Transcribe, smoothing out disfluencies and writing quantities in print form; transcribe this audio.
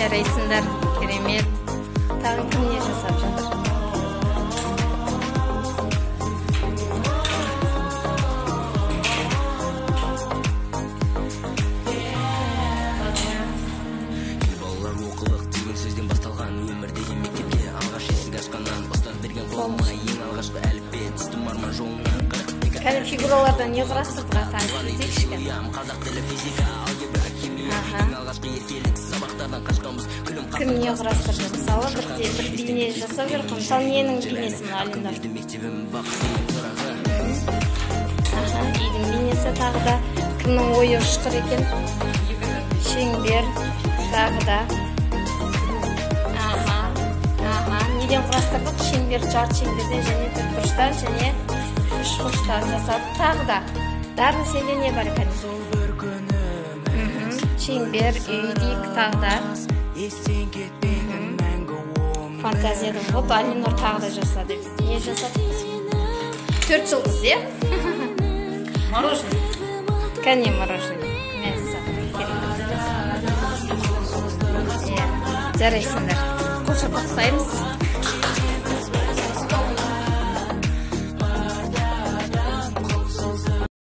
Жарайсыңдар, керемет. Тағы кім не жасап жатыр? Балалар оқылық деген сөзден басталған өмірдегі мектепке алғаш есік ашқаннан ұстаз берген қолыма ең алғашқы әліппе түстім арман жолынан. Кәне фигуралардан не құрастырдыға танып кетейікші. Қазақ тілі, физика, алгебра, химия, ең алғашқы еркелік сабақтардан қашқанбыз. Кім не құрастырды? Мысалы, бір бейне жасау керек. Мысалы, ненің бейнесі мына Алиндар? Үйдің бейнесі тағы да. Кімнің ойы ұшқыр екен? Шеңбер, тағы да. Неден құрастырдық? Шеңбер, жарты шеңберден және төртбұрыштан және үшбұрыштан жасадық. Тағы да. Бәрін сенде не бар екен? Шеңбер, үй дейік, тағы да. Фантазияда. Вот Алинұр тағы да жасады. Не жасады? 4 жылдыз, е? Мороженое. Кәне мороженое. Жарайсыңдар. Қошапқа ұстаймыз.